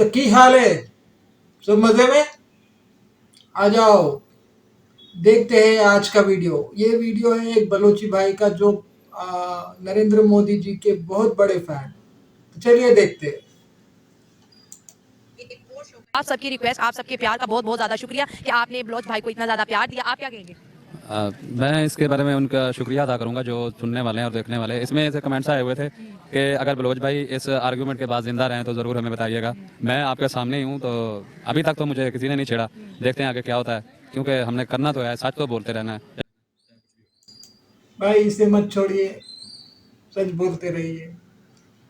तो की हाल है? सब मजे में? आ जाओ, देखते हैं आज का वीडियो। ये वीडियो है एक बलोची भाई का जो नरेंद्र मोदी जी के बहुत बड़े फैन। तो चलिए देखते हैं। आप सबकी रिक्वेस्ट, आप सबके प्यार का बहुत बहुत ज़्यादा शुक्रिया कि आपने बलोच भाई को इतना ज़्यादा प्यार दिया। आप क्या कहेंगे? मैं इसके बारे में उनका शुक्रिया अदा करूंगा जो सुनने वाले हैं और देखने वाले हैं। इसमें ऐसे कमेंट्स आए हुए थे कि अगर बलोच भाई इस आर्गुमेंट के बाद जिंदा रहें तो ज़रूर हमें बताइएगा। मैं आपके सामने ही हूँ, तो अभी तक तो मुझे किसी ने नहीं छेड़ा। देखते हैं आगे क्या होता है, क्योंकि हमने करना तो है, सच तो बोलते रहना है। भाई इसे मत छोड़िए, सच बोलते रहिए।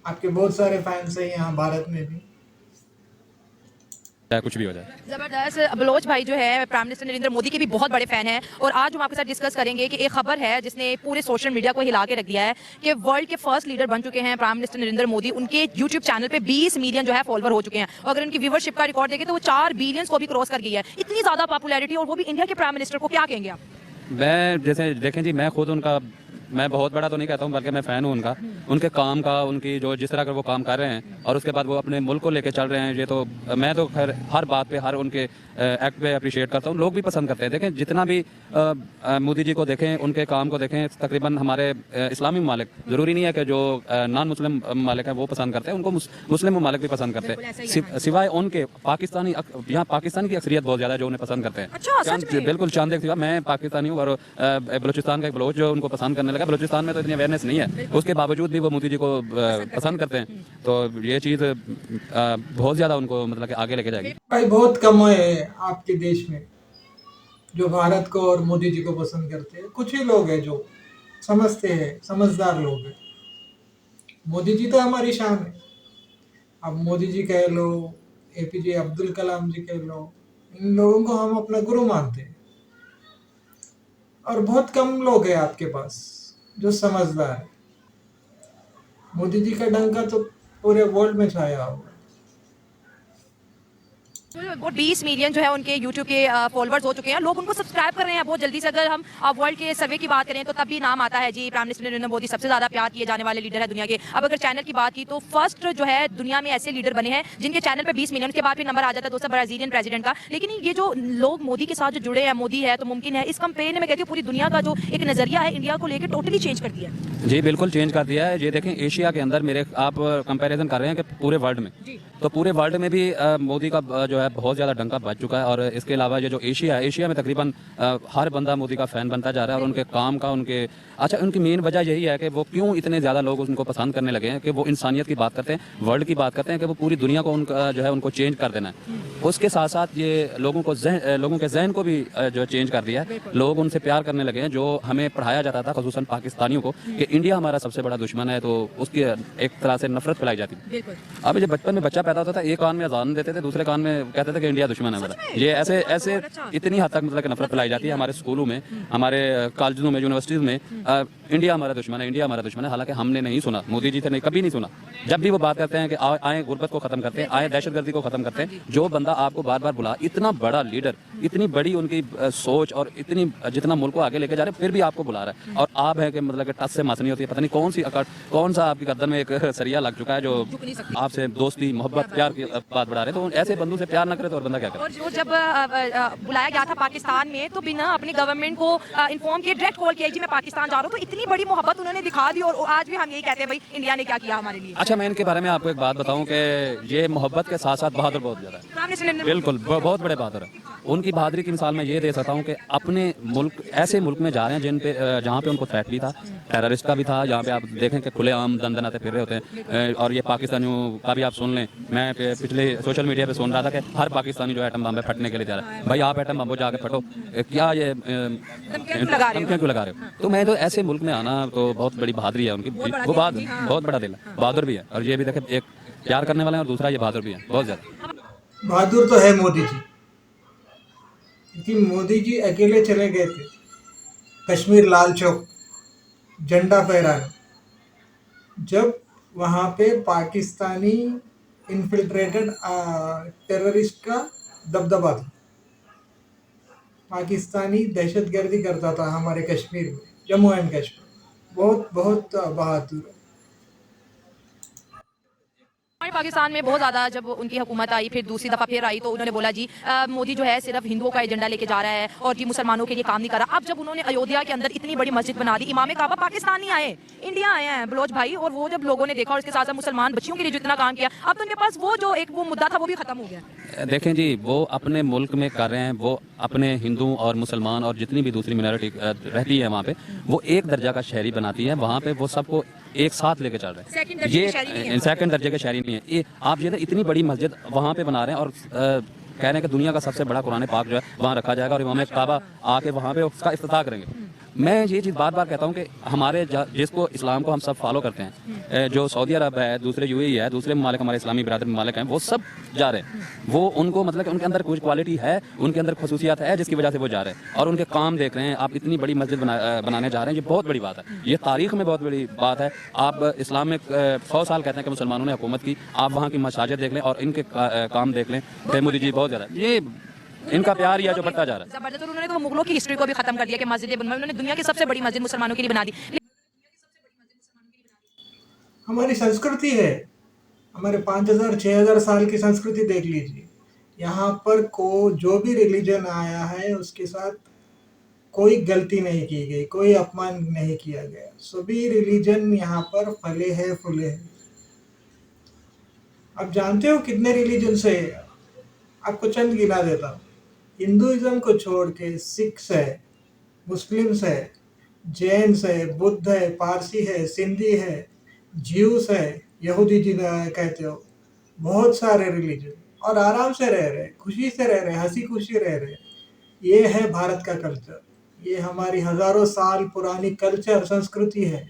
आपके बहुत सारे फैंस हैं यहाँ भारत में भी। चाहे कुछ भी हो जाए। ज़बरदस्त। बलोच भाई जो है प्राइम मिनिस्टर नरेंद्र मोदी के भी बहुत बड़े फ़ैन हैं और आज हम आपके साथ डिस्कस करेंगे कि एक खबर है जिसने पूरे सोशल मीडिया को हिला के रख दिया है कि वर्ल्ड के फर्स्ट लीडर बन चुके हैं प्राइम मिनिस्टर नरेंद्र मोदी। उनके यूट्यूब चैनल पे 20 मिलियन जो है फॉलोवर हो चुके हैं और अगर उनकी व्यूवरशिप का रिकॉर्ड देखें तो वो 4 बिलियन को भी क्रॉस कर गई है। इतनी ज़्यादा पॉपुलैरिटी और वो भी इंडिया के प्राइम मिनिस्टर को, क्या कहेंगे आप? मैं जैसे देखें जी, मैं खुद उनका, मैं बहुत बड़ा तो नहीं कहता हूँ, बल्कि मैं फ़ैन हूँ उनका, उनके काम का, उनकी जो जिस तरह का वो काम कर रहे हैं और उसके बाद वो अपने मुल्क को लेके चल रहे हैं। ये तो मैं तो खैर हर बात पे, हर उनके एक्ट पे अप्रिशिएट करता हूँ। लोग भी पसंद करते हैं। देखें जितना भी मोदी जी को देखें, उनके काम को देखें, तकरीबन हमारे इस्लामी ममालिक, ज़रूरी नहीं है कि जो नॉन मुस्लिम ममालिक हैं वो पसंद करते हैं, उनको मुस्लिम ममालिक भी पसंद करते हैं, सिवाय उनके पाकिस्तानी। यहाँ पाकिस्तान की अक्सरियत बहुत ज़्यादा है जो उन्हें पसंद करते हैं। अच्छा, बिल्कुल चांद देखती, मैं पाकिस्तानी हूँ और बलूचिस्तान का एक बलोच जो उनको पसंद करने लगा। बलूचिस्तान में तो इतनी अवेयरनेस नहीं है, उसके बावजूद भी वो मोदी जी को पसंद करते हैं। तो ये चीज़ बहुत ज़्यादा उनको मतलब कि आगे लेके जाएगी। भाई बहुत कम है आपके देश में जो भारत को और मोदी जी को पसंद करते हैं। कुछ ही लोग हैं जो समझते हैं, समझदार लोग हैं। मोदी जी तो हमारी शान है। अब मोदी जी कह लो, एपीजे अब्दुल कलाम जी कह लो, इन लोगों को हम अपना गुरु मानते हैं। और बहुत कम लोग हैं आपके पास जो समझदार है। मोदी जी का डंका तो पूरे वर्ल्ड में छाया हुआ है। वो 20 मिलियन जो है उनके यूट्यूब के फॉलोअर्स हो चुके हैं। लोग उनको सब्सक्राइब कर रहे हैं बहुत जल्दी से। अगर हम वर्ल्ड के सर्वे की बात करें तो तब भी नाम आता है जी, प्राइम मिनिस्टर नरेंद्र मोदी सबसे ज़्यादा प्यार किए जाने वाले लीडर है दुनिया के। अब अगर चैनल की बात की तो फर्स्ट जो है दुनिया में ऐसे लीडर बने हैं जिनके चैनल पर 20 मिलियन के बाद भी नंबर आ जाता है दोस्तों ब्राजीलियन प्रेसिडेंट का। लेकिन ये जो लोग मोदी के साथ जो जुड़े हैं, मोदी है तो मुमकिन है, इस कंपेन ने मैं कहती हूँ पूरी दुनिया का जो एक नज़रिया है इंडिया को लेकर टोटली चेंज कर दिया है। जी बिल्कुल चेंज कर दिया है। ये देखें एशिया के अंदर, मेरे आप कंपैरिजन कर रहे हैं कि पूरे वर्ल्ड में, तो पूरे वर्ल्ड में भी मोदी का जो है बहुत ज़्यादा डंका बज चुका है। और इसके अलावा ये जो एशिया है, एशिया में तकरीबन हर बंदा मोदी का फ़ैन बनता जा रहा है और उनके काम का, उनके अच्छा, उनकी मेन वजह यही है कि वो क्यों इतने ज़्यादा लोग उनको पसंद करने लगे हैं कि वो इंसानियत की बात करते हैं, वर्ल्ड की बात करते हैं कि वो पूरी दुनिया को उनका जो है उनको चेंज कर देना है। उसके साथ साथ ये लोगों के जहन को भी जो चेंज कर दिया है। लोग उनसे प्यार करने लगे हैं। जो हमें पढ़ाया जाता था खुसूसन पाकिस्तानियों को कि इंडिया हमारा सबसे बड़ा दुश्मन है, तो उसकी एक तरह से नफरत फैलाई जाती थी। अब जब बचपन में बच्चा पैदा होता था, एक कान में अजान देते थे, दूसरे कान में कहते थे कि इंडिया दुश्मन है हमारा। ये ऐसे ऐसे इतनी हद तक मतलब कि नफरत फैलाई जाती है हमारे स्कूलों में, हमारे कॉलेजों में, यूनिवर्सिटीज़ में। इंडिया हमारा दुश्मन है, इंडिया हमारा दुश्मन है। हालांकि हमने नहीं सुना, मोदी जी से नहीं, कभी नहीं सुना। जब भी वो बात करते हैं कि आए गुर्बत को खत्म करते हैं, आए दहशतगर्दी को खत्म करते हैं, जो बंदा आपको बार बार बुला, इतना बड़ा लीडर, इतनी बड़ी उनकी सोच और इतनी जितना मुल्क को आगे लेके जा रहे हैं, फिर भी आपको बुला रहा है। और आप है कि मतलब कि टस से मस नहीं होती है। पता नहीं कौन सा आपकी गर्दन में एक सरिया लग चुका है जो आपसे दोस्ती, मोहब्बत, प्यार की बात बढ़ा रहे। तो ऐसे बंदों से प्यार ना करे तो और बंदा क्या करे। और जो जब बुलाया गया था पाकिस्तान में तो बिना अपनी गवर्नमेंट को इन्फॉर्म किए डायरेक्ट कॉल किया जी मैं पाकिस्तान जा रहा हूँ। तो इतनी बड़ी मोहब्बत उन्होंने दिखा दी और आज भी हम यही कहते हैं भाई इंडिया ने क्या किया हमारे लिए। अच्छा, मैं इनके बारे में आपको एक बात बताऊं कि ये मोहब्बत के साथ साथ बहादुर बहुत ज़्यादा है। Prime minister Narendra Modi. बिल्कुल बहुत बड़े बहादुर है। उनकी बहादुरी की मिसाल मैं ये दे सकता हूँ कि अपने मुल्क, ऐसे मुल्क में जा रहे हैं जिन पे जहाँ पे उनको थ्रेट भी था, टेररिस्ट का भी था, जहाँ पे आप देखें कि खुलेआम दंदनाते फिर रहे होते हैं। और ये पाकिस्तानियों का भी आप सुन लें, मैं पिछले सोशल मीडिया पे सुन रहा था कि हर पाकिस्तानी जो एटम बम है फटने के लिए जा रहा है। भाई आप एटम बम जाके फटो, क्या ये धमकियाँ क्यों लगा रहे हो? तो मैं तो ऐसे मुल्क में आना तो बहुत बड़ी बहादुरी है उनकी। वो बात बहुत बड़ा दिल है, बहादुर भी है। और ये भी देखें, एक प्यार करने वाले हैं और दूसरा ये बहादुर भी है बहुत ज़्यादा। बहादुर तो है मोदी जी, क्योंकि मोदी जी अकेले चले गए थे कश्मीर लाल चौक झंडा फहराने, जब वहां पे पाकिस्तानी इन्फिल्ट्रेटेड टेररिस्ट का दबदबा था। पाकिस्तानी दहशतगर्दी करता था हमारे कश्मीर में, जम्मू एंड कश्मीर। बहुत बहुत बहादुर है। हमारे पाकिस्तान में बहुत ज़्यादा जब उनकी हुकूमत आई, फिर दूसरी दफ़ा फिर आई, तो उन्होंने बोला जी मोदी जो है सिर्फ हिंदुओं का एजेंडा लेके जा रहा है और जी मुसलमानों के लिए काम नहीं कर रहा। अब जब उन्होंने अयोध्या के अंदर इतनी बड़ी मस्जिद बना दी, इमाम काबा पाकिस्तान नहीं आए, इंडिया आए हैं बलोच भाई, और वो जब लोगों ने देखा और उसके साथ साथ मुसलमान बच्चियों के लिए जितना काम किया, अब तो उनके पास वो जो एक वो मुद्दा था वो भी खत्म हो गया। देखें जी, वो अपने मुल्क में कर रहे हैं, वो अपने हिंदू और मुसलमान और जितनी भी दूसरी मिनॉरिटी रहती है वहाँ पे, वो एक दर्जा का शहरी बनाती है। वहाँ पे वो सबको एक साथ लेके चल रहे हैं। ये सेकंड दर्जे के शहरी नहीं है। ये आप ये इतनी बड़ी मस्जिद वहाँ पे बना रहे हैं और कह रहे हैं कि दुनिया का सबसे बड़ा कुरान पाक जो है वहाँ रखा जाएगा और इमाम काबा आके वहाँ पे उसका इफ्तिताह करेंगे। मैं ये चीज़ बार बार कहता हूँ कि हमारे जिसको इस्लाम को हम सब फॉलो करते हैं, जो सऊदी अरब है, दूसरे यूएई है, दूसरे ममालिक हमारे इस्लामी बिरादर ममालिक हैं, वो सब जा रहे हैं। वो उनको मतलब कि उनके अंदर कुछ क्वालिटी है, उनके अंदर खसूसियात है जिसकी वजह से वो जा रहे हैं और उनके काम देख रहे हैं। आप इतनी बड़ी मस्जिद बनाने जा रहे हैं, ये बहुत बड़ी बात है, ये तारीख में बहुत बड़ी बात है। आप इस्लाम में 100 साल कहते हैं कि मुसलमानों ने हुकूमत की, आप वहाँ की मसाजिद देख लें और इनके काम देख लें। मोदी जी बहुत ज़्यादा ये इनका प्यार या जो बढ़ता जा रहा है जबरदस्त। उन्होंने तो मुगलों की हिस्ट्री को भी खत्म कर दिया कि मस्जिदें बनवाई, उन्होंने दुनिया की सबसे बड़ी मस्जिद मुसलमानों के लिए बना दी। हमारी संस्कृति है, हमारे 5000 6000 साल की संस्कृति देख लीजिए। यहाँ पर जो भी रिलीजन आया है उसके साथ कोई गलती नहीं की गई, कोई अपमान नहीं किया गया। सभी रिलीजन यहाँ पर फले हैं फूले हैं। आप जानते हो कितने रिलीजन से? आपको चंद गिना देता हूँ। हिंदुइज्म को छोड़ के सिख्स है, मुस्लिम्स है, जैन्स है, बुद्ध है, पारसी है, सिंधी है, ज्यूस है, यहूदी जी कहते हो, बहुत सारे रिलीजन, और आराम से रह रहे, खुशी से रह रहे, हंसी खुशी रह रहे। ये है भारत का कल्चर, ये हमारी हजारों साल पुरानी कल्चर संस्कृति है।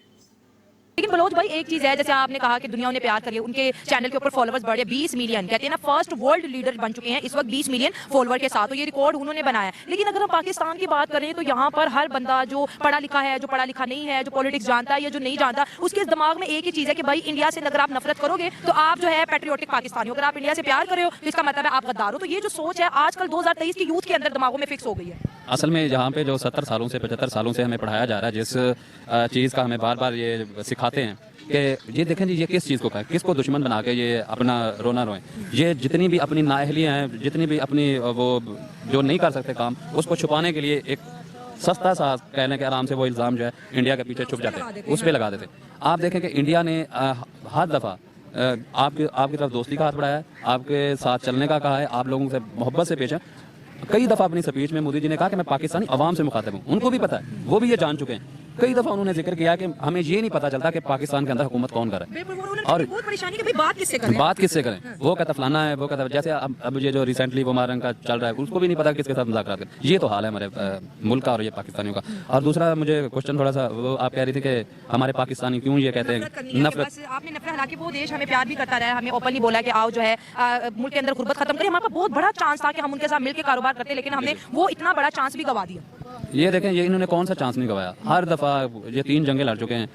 लेकिन बलोच भाई एक चीज है, जैसे आपने कहा कि दुनिया उन्हें प्यार करिए, उनके चैनल के ऊपर फॉलोअर्स बढ़े 20 मिलियन, कहते हैं ना फर्स्ट वर्ल्ड लीडर बन चुके हैं इस वक्त 20 मिलियन फॉलोअर के साथ, तो ये रिकॉर्ड उन्होंने बनाया। लेकिन अगर हम पाकिस्तान की बात करें तो यहाँ पर हर बंदा जो पढ़ा लिखा है, जो पढ़ा लिखा नहीं है, जो पॉलिटिक्स जानता है या जो नहीं जानता, उसके दिमाग में एक ही चीज है कि भाई इंडिया से अगर आप नफरत करोगे तो आप जो है पैट्रियोटिक पाकिस्तानी हो, अगर आप इंडिया से प्यार कर रहे हो तो इसका मतलब है आप गद्दार हो। तो ये जो सोच है आजकल 2023 की यूथ के अंदर दिमागों में फिक्स हो गई है। असल में जहाँ पे जो 70 सालों से 75 सालों से हमें पढ़ाया जा रहा है, जिस चीज़ का हमें बार बार ये सिखाते हैं कि ये देखें जी, ये किस चीज़ को कहा, किसको दुश्मन बना के ये अपना रोना रोएं। ये जितनी भी अपनी नाअहलियाँ हैं, जितनी भी अपनी वो जो नहीं कर सकते काम, उसको छुपाने के लिए एक सस्ता सा कहने के आराम से वो इल्ज़ाम जो है इंडिया के पीछे छुप जाते हैं, उस पर लगा देते। आप देखें कि इंडिया ने हर दफ़ा आपकी तरफ दोस्ती का हाथ बढ़ाया है, आपके साथ चलने का कहा है, आप लोगों से मोहब्बत से पेश है। कई दफ़ा अपनी स्पीच में मोदी जी ने कहा कि मैं पाकिस्तानी अवाम से मुखातिब हूँ, उनको भी पता है, वो भी ये जान चुके हैं। कई दफ़ा उन्होंने जिक्र किया कि हमें ये नहीं पता चलता कि पाकिस्तान के अंदर हुकूमत कौन करे और बहुत परेशानी कि बात किससे करें, बात किससे करें। वो कहता फलाना है, वो कहता जैसे अब ये जो रिसेंटली वो मारंग का चल रहा है, उसको भी नहीं पता किसके साथ मुज़ाकरात करें। ये तो हाल है हमारे मुल्क का और ये पाकिस्तानियों का। और दूसरा मुझे क्वेश्चन थोड़ा सा, वो आप कह रही थी कि हमारे पाकिस्तानी क्यों ये कहते हैं नफरत। आपने नफरत, हालांकि वो देश हमें प्यार भी करता रहा है, हमें ओपनली बोला कि आओ जो है मुल्क के अंदर गुर्बत खत्म करें। हमारे पास बहुत बड़ा चांस था कि हम उनके साथ मिलकर कारोबार करते, लेकिन हमने वो इतना बड़ा चांस भी गवा दिया। ये देखें, ये इन्होंने कौन सा चांस नहीं गवाया। हर दफ़ा ये 3 जंगें लड़ चुके हैं।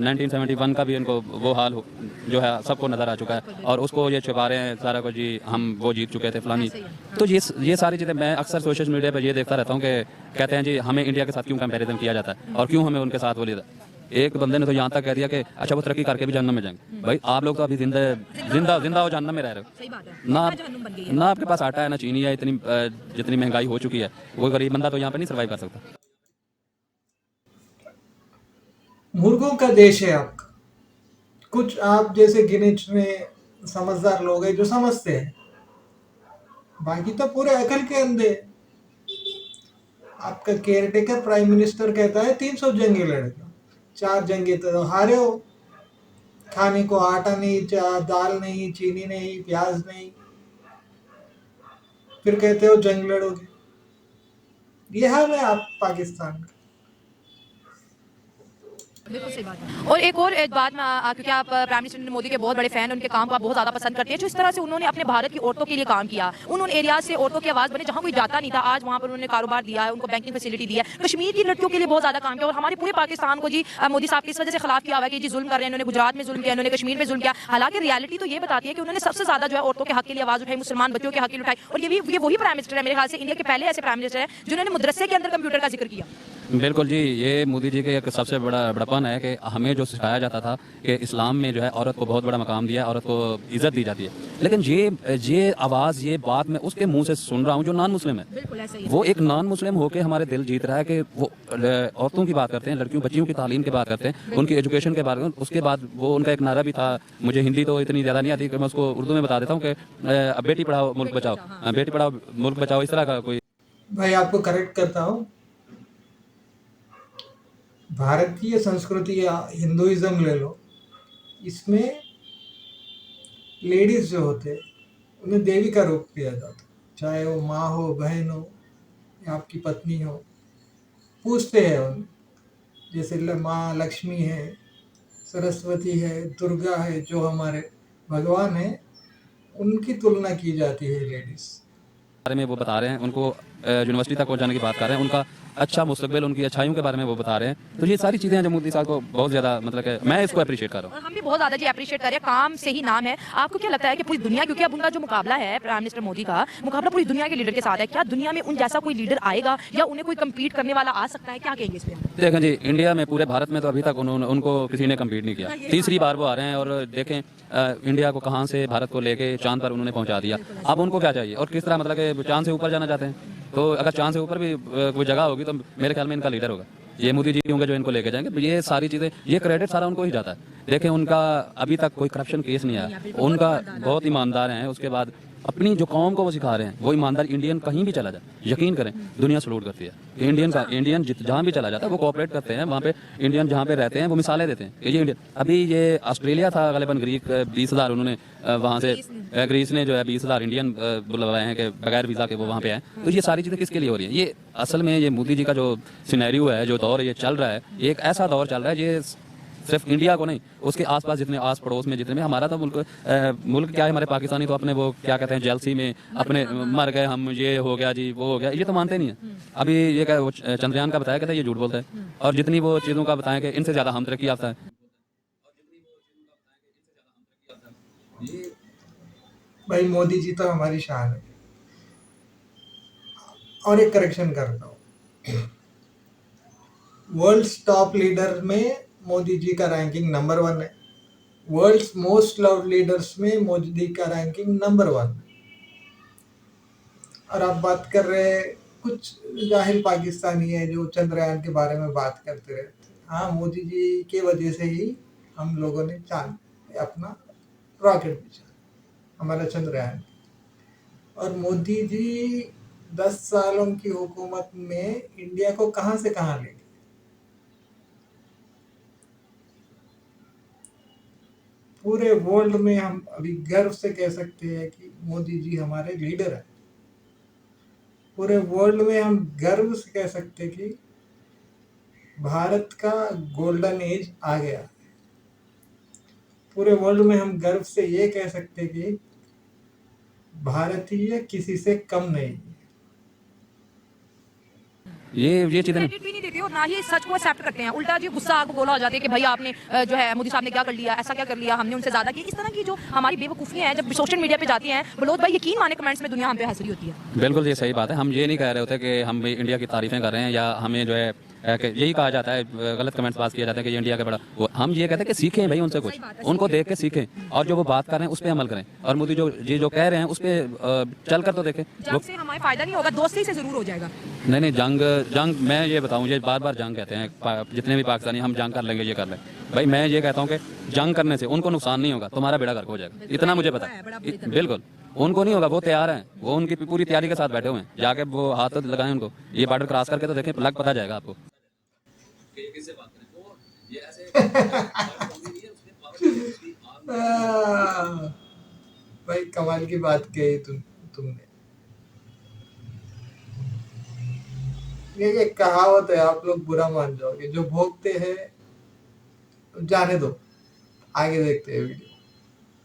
1971 का भी इनको वो हाल जो है सबको नज़र आ चुका है और उसको ये छुपा रहे हैं सारा को, जी हम वो जीत चुके थे फलानी। तो ये सारी चीज़ें मैं अक्सर सोशल मीडिया पर ये देखता रहता हूँ कि कहते हैं जी हमें इंडिया के साथ क्यों कंपैरिजन किया जाता है और क्यों हमें उनके साथ वो लेता। एक बंदे ने तो यहाँ तक कह दिया कि अच्छा वो तरक्की करके भी जन्नत में जाएंगे। भाई आप लोग तो अभी जिंदा हो जन्नत में रह रहे हो ना आपके पास आटा है ना चीनी है। इतनी जितनी महंगाई हो चुकी है, वो गरीब बंदा तो यहाँ पे नहीं सर्वाइव कर सकता। मुर्गों का देश है आपका। कुछ आप जैसे गिने चुने समझदार लोग हैं जो समझते हैं, बाकी तो पूरे अकल के अंधे। आपका केयरटेकर प्राइम मिनिस्टर कहता है 300 जंगे लड़ेगा, 4 जंगे तो हारे हो। खाने को आटा नहीं, दाल नहीं, चीनी नहीं, प्याज नहीं, फिर कहते हो जंग लड़ोगे। ये हाल है आप पाकिस्तान का। बिल्कुल सही बात है। और एक और बात में क्योंकि आप प्राइम मिनिस्टर नरेंद्र मोदी के बहुत बड़े फैन, उनके काम को आप बहुत ज़्यादा पसंद करते हैं, जो इस तरह से उन्होंने अपने भारत की औरतों के लिए काम किया, उन्होंने एरिया से औरतों की आवाज़ बने जहाँ कोई जाता नहीं था, आज वहाँ पर उन्होंने कारोबार दिया है, उनको बैंकिंग फैसिलिटी दी है। कश्मीर की लड़कियों के लिए बहुत ज़्यादा काम किया और हमारे पूरे पाकिस्तान को जी मोदी साहब की इस वजह से खिलाफ किया हुआ है कि जी जुल्म कर रहे हैं, उन्होंने गुजरात में जुल्म किया, उन्होंने कश्मीर में जुल्म किया। हालांकि रियलिटी तो ये बताती है कि उन्होंने सबसे ज़्यादा जो है औरतों के हक के लिए आवाज़ उठाई, मुसलमान बच्चों के हक के लिए उठाई। और ये वही प्राइम मिनिस्टर है मेरे ख्याल से, इंडिया के पहले ऐसे प्राइम मिनिस्टर है जिन्होंने मदरसे के अंदर कंप्यूटर का जिक्र किया। बिल्कुल जी, ये मोदी जी के एक सबसे बड़ा बड़पन है कि हमें जो सिखाया जाता था कि इस्लाम में जो है औरत को बहुत बड़ा मकाम दिया है, औरत को इज़्ज़त दी जाती है। लेकिन ये आवाज़, ये बात मैं उसके मुंह से सुन रहा हूँ जो नॉन मुस्लिम है। बिल्कुल ऐसा ही है। वो एक नॉन मुस्लिम होके हमारे दिल जीत रहा है कि वो औरतों की बात करते हैं, लड़कियों बच्चियों की तालीम की बात करते हैं, उनकी एजुकेशन के बारे में। उसके बाद वो उनका एक नारा भी था, मुझे हिंदी तो इतनी ज़्यादा नहीं आती कि मैं उसको उर्दू में बता देता हूँ कि बेटी पढ़ाओ मुल्क बचाओ, बेटी पढ़ाओ मुल्क बचाओ, इस तरह का कोई। भाई आपको करेक्ट करता हूँ, भारतीय संस्कृति या हिंदुइज्म ले लो, इसमें लेडीज जो होते हैं उन्हें देवी का रूप दिया जाता, चाहे वो माँ हो, बहन हो या आपकी पत्नी हो। पूछते हैं उन्हें, जैसे माँ लक्ष्मी है, सरस्वती है, दुर्गा है, जो हमारे भगवान है, उनकी तुलना की जाती है लेडीज। बारे में वो बता रहे हैं, उनको यूनिवर्सिटी तक पहुंचाने की बात कर रहे हैं, उनका अच्छा मुस्तकबिल, उनकी अच्छाइयों के बारे में वो बता रहे हैं। तो ये सारी चीज़ें हैं जो मोदी साहब को बहुत ज़्यादा, मतलब कि मैं इसको अप्रिशिएट कर रहा हूँ। और हम भी बहुत ज्यादा जी अप्रिशिएट कर रहे हैं, काम से ही नाम है। आपको क्या लगता है कि पूरी दुनिया, क्योंकि अब उनका जो मुकाबला है प्राइम मिनिस्टर मोदी का मुकाबला पूरी दुनिया के लीडर के साथ है, क्या दुनिया में उन जैसा कोई लीडर आएगा या उन्हें कोई कम्पीट करने वाला आ सकता है? क्या कहेंगे इस पे? देखें जी, इंडिया में, पूरे भारत में तो अभी तक उनको किसी ने कम्पीट नहीं किया। तीसरी बार वो आ रहे हैं और देखें इंडिया को कहाँ से, भारत को लेके चांद पर उन्होंने पहुंचा दिया। अब उनको क्या चाहिए और किस तरह, मतलब कि चांद से ऊपर जाना चाहते हैं। तो अगर चांद से ऊपर भी कोई जगह होगी तो मेरे ख्याल में इनका लीडर होगा, ये मोदी जी होंगे जो इनको लेके जाएंगे। ये सारी चीज़ें, ये क्रेडिट सारा उनको ही जाता है। देखें उनका अभी तक कोई करप्शन केस नहीं आया, उनका बहुत ईमानदार हैं। उसके बाद अपनी जो कौम को वो सिखा रहे हैं, वो ईमानदार इंडियन कहीं भी चला जाए, यकीन करें दुनिया सलूट करती है। इंडियन जहाँ भी चला जाता है वो कोऑपरेट करते हैं, वहाँ पे इंडियन जहाँ पे रहते हैं वो मिसालें देते हैं कि ये इंडियन। अभी ये ऑस्ट्रेलिया था गलिबन, ग्रीक 20,000 उन्होंने वहाँ से, ग्रीस ने जो है 20,000 इंडियन बुलवाए हैं कि बगैर वीज़ा के वो वहाँ पे आए। तो ये सारी चीज़ें किसके लिए हो रही हैं? ये असल में ये मोदी जी का जो सिनेरियो है, जो दौर ये चल रहा है, ये एक ऐसा दौर चल रहा है, ये सिर्फ इंडिया को नहीं, उसके आसपास जितने आस पड़ोस में जितने में, हमारा तो मुल्क क्या है, हमारे पाकिस्तानी तो अपने वो क्या कहते हैं जेलसी में अपने मर गए हम, ये हो गया जी, वो हो गया, ये तो मानते नहीं है। अभी ये क्या वो चंद्रयान का बताया, कहता है ये झूठ बोलता है। और जितनी वो चीज़ों का बताएं कि इनसे ज़्यादा हम तरक्की याफ्ता है। भाई मोदी जी तो हमारी शान है। और एक करेक्शन करता हूँ, वर्ल्ड टॉप लीडर में मोदी जी का रैंकिंग नंबर 1 है। वर्ल्ड्स मोस्ट लव्ड लीडर्स में मोदी का रैंकिंग नंबर 1 है। और आप बात कर रहे हैं कुछ जाहिल पाकिस्तानी है जो चंद्रयान के बारे में बात करते रहते। हाँ, मोदी जी के वजह से ही हम लोगों ने चांद अपना रॉकेट भेजा, हमारा चंद्रयान। और मोदी जी 10 सालों की हुकूमत में इंडिया को कहां से कहां ले गए। पूरे वर्ल्ड में हम अभी गर्व से कह सकते हैं कि मोदी जी हमारे लीडर हैं। पूरे वर्ल्ड में हम गर्व से कह सकते हैं कि भारत का गोल्डन एज आ गया। पूरे वर्ल्ड में हम गर्व से ये कह सकते हैं कि भारतीय किसी से कम नहीं। ये चीज़ें क्रेडिट भी नहीं देते और ना ही सच को एक्सेप्ट करते हैं, उल्टा जी गुस्सा आग बोला हो जाती है कि भाई आपने जो है मोदी साहब ने क्या कर लिया, ऐसा क्या कर लिया, हमने उनसे ज्यादा की। इस तरह की जो हमारी बेवकूफ़ियाँ हैं जब सोशल मीडिया पे जाती हैं, बलोच भाई यकीन माने कमेंट्स में दुनिया हम पे हंस रही होती है। बिल्कुल ये सही बात है। हम ये नहीं कह रहे होते कि हम भी इंडिया की तारीफ़ें कर रहे हैं, या हमें जो है कि यही कहा जाता है, गलत कमेंट्स पास किया जाता है कि ये इंडिया का बड़ा हम ये कहते हैं कि सीखें भाई उनसे कुछ, उनको देख के सीखें और जो वो बात कर रहे हैं उस पर अमल करें। और मोदी जो कह रहे हैं उस पर चल कर तो देखें। जंग से हमारे फायदा नहीं होगा, दोस्ती से जरूर हो जाएगा। नहीं, जंग मैं ये बताऊं, ये बार बार जंग कहते हैं जितने भी पाकिस्तानी, हम जंग कर लेंगे, ये कर लें। भाई मैं ये कहता हूं कि जंग करने से उनको नुकसान नहीं होगा, तुम्हारा बेड़ा गर्क हो जाएगा, इतना मुझे पता है। बिल्कुल उनको नहीं होगा, वो तैयार हैं, वो उनकी पूरी तैयारी के साथ बैठे हुए हैं। जाके वो हाथ लगाएं उनको, ये बॉर्डर क्रॉस करके तो देखें, लग पता जाएगा आपको। भाई कमाल की बात कही तुमने। ये एक कहावत है, आप लोग बुरा मान जाओगे, जो भोगते हैं जाने दो, आगे देखते हैं वीडियो।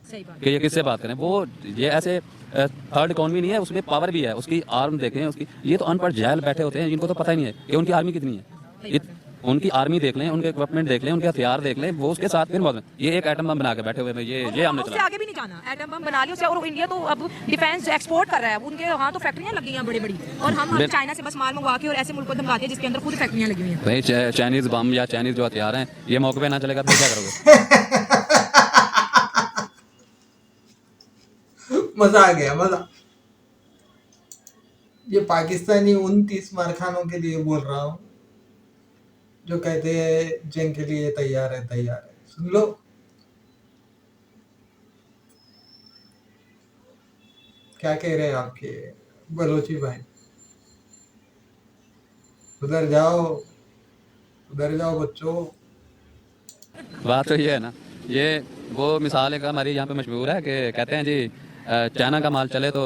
सही बात कि ये किससे बात करें, वो ये ऐसे थर्ड इकॉनमी नहीं है, उसमें पावर भी है, उसकी आर्म देखें उसकी। ये तो अनपढ़ जैल बैठे होते हैं, जिनको तो पता ही नहीं है कि उनकी आर्मी कितनी है। उनकी आर्मी देख लें, उनके इक्विपमेंट देख लें, उनके हथियार देख लें, वो उसके साथ फिर मौजूद हैं। ये एक एटम बम बना के बैठे हुए हैं, ये हमने उससे चला। आगे भी नहीं जाना, एटम बम बना लिया उससे, और इंडिया तो अब डिफेंस एक्सपोर्ट कर रहा है, उनके वहाँ तो फैक्ट्रियां लगी हैं बड़ी बड़ी, और हम चाइना से बस माल मंगवा के और ऐसे मुल्कों को धमकाते हैं जिसके अंदर खुद फैक्ट्रियां लगी हुई हैं। भाई चाइनीज बम या चाइनीज जो हथियार हैं, ये मौके पे ना चलेगा फिर क्या करोगे? मजा आ गया, मजा। ये पाकिस्तानी उन 30 मारखानों के लिए बोल रहा हूँ जो कहते हैं जंग के लिए तैयार है, तैयार है। सुन लो, क्या कह रहे हैं आपके बलोची भाई। उधर जाओ, उधर जाओ बच्चों। बात तो ये है ना, ये वो मिसाल एक हमारी यहाँ पे मशहूर है कि कहते हैं जी चाइना का माल चले तो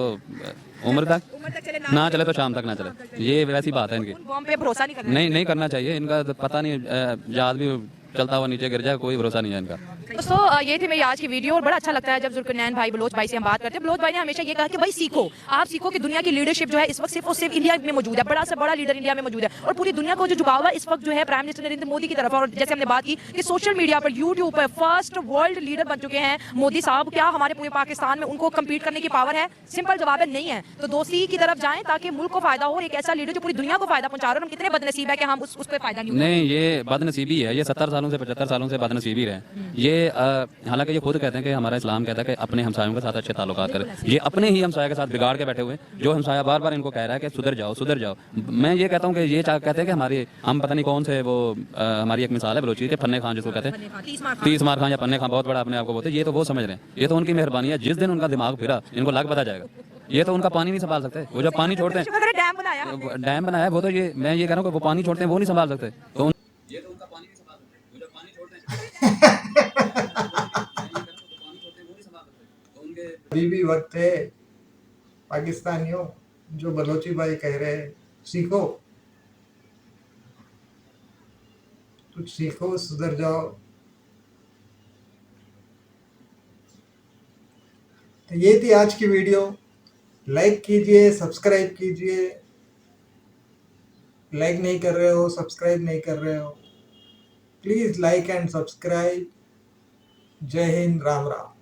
उम्र तक चले ना चले तो शाम तक ना चले। ये वैसी बात है इनकी। बॉम्ब पे भरोसा नहीं करना। नहीं करना चाहिए इनका, तो पता नहीं जहाज भी चलता हुआ नीचे गिर जाए, कोई भरोसा नहीं है इनका। दोस्तों ये थी मेरी आज की वीडियो, और बड़ा अच्छा लगता है जब जुल्करनैन भाई बलोच भाई से हम बात करते हैं। बलोच भाई ने हमेशा ये कहा कि भाई सीखो, आप सीखो कि दुनिया की लीडरशिप जो है इस वक्त सिर्फ और सिर्फ इंडिया में मौजूद है, बड़ा से बड़ा लीडर इंडिया में मौजूद है, और पूरी दुनिया को जो झुकाव है इस वक्त जो है प्राइम मिनिस्टर नरेंद्र मोदी की तरफ है। और जैसे हमने बात की कि सोशल मीडिया पर, यूट्यूब पर फर्स्ट वर्ल्ड लीडर बन चुके हैं मोदी साहब। क्या हमारे पूरे पाकिस्तान में उनको कम्पीट करने की पावर है? सिंपल जवाब है नहीं है। तो दोस्ती की तरफ जाएं ताकि मुल्क को फायदा हो, और एक ऐसा लीडर जो पूरी दुनिया को फायदा पहुंचा रहा है। हम कितने बदनसीब है कि हम उसको फायदा नहीं, ये बदनसीबी है, ये 70 सालों से 75 सालों से बदनसीबी रहे। ये हालांकि ये खुद कहते हैं कि हमारा इस्लाम कहता है कि अपने हमसायों के साथ अच्छे ताल्लुकात करें। ये अपने ही हमसाया के साथ बिगाड़ के बैठे हुए हैं। जो हमसाया बार बार इनको कह रहा है कि सुधर जाओ, सुधर जाओ। मैं ये कहता हूँ कि ये कहते हैं कि हमारी, हम पता नहीं कौन से वो हमारी एक मिसाल है बलोची के फन्ने खान जिसको कहते हैं, 30 मार खान या पन्ने खान, बहुत बड़ा अपने आप को बोलते हैं। ये तो वो समझ रहे हैं, ये तो उनकी मेहरबानी है। जिस दिन उनका दिमाग फिरा इनको लग पता जाएगा। ये तो उनका पानी नहीं संभाल सकते। वो जब पानी छोड़ते हैं, डैम बनाया वो तो, ये मैं ये कह रहा हूँ कि वो पानी छोड़ते हैं, वो नहीं संभाल सकते। तो ये तो उनका पानी नहीं संभाल सकते। वो जब पानी छोड़ते हैं अभी भी वक्त है पाकिस्तानियों, जो बलोची भाई कह रहे हैं सीखो, कुछ सीखो, सुधर जाओ। तो ये थी आज की वीडियो। लाइक कीजिए, सब्सक्राइब कीजिए। लाइक नहीं कर रहे हो, सब्सक्राइब नहीं कर रहे हो, प्लीज लाइक एंड सब्सक्राइब। जय हिंद, राम राम।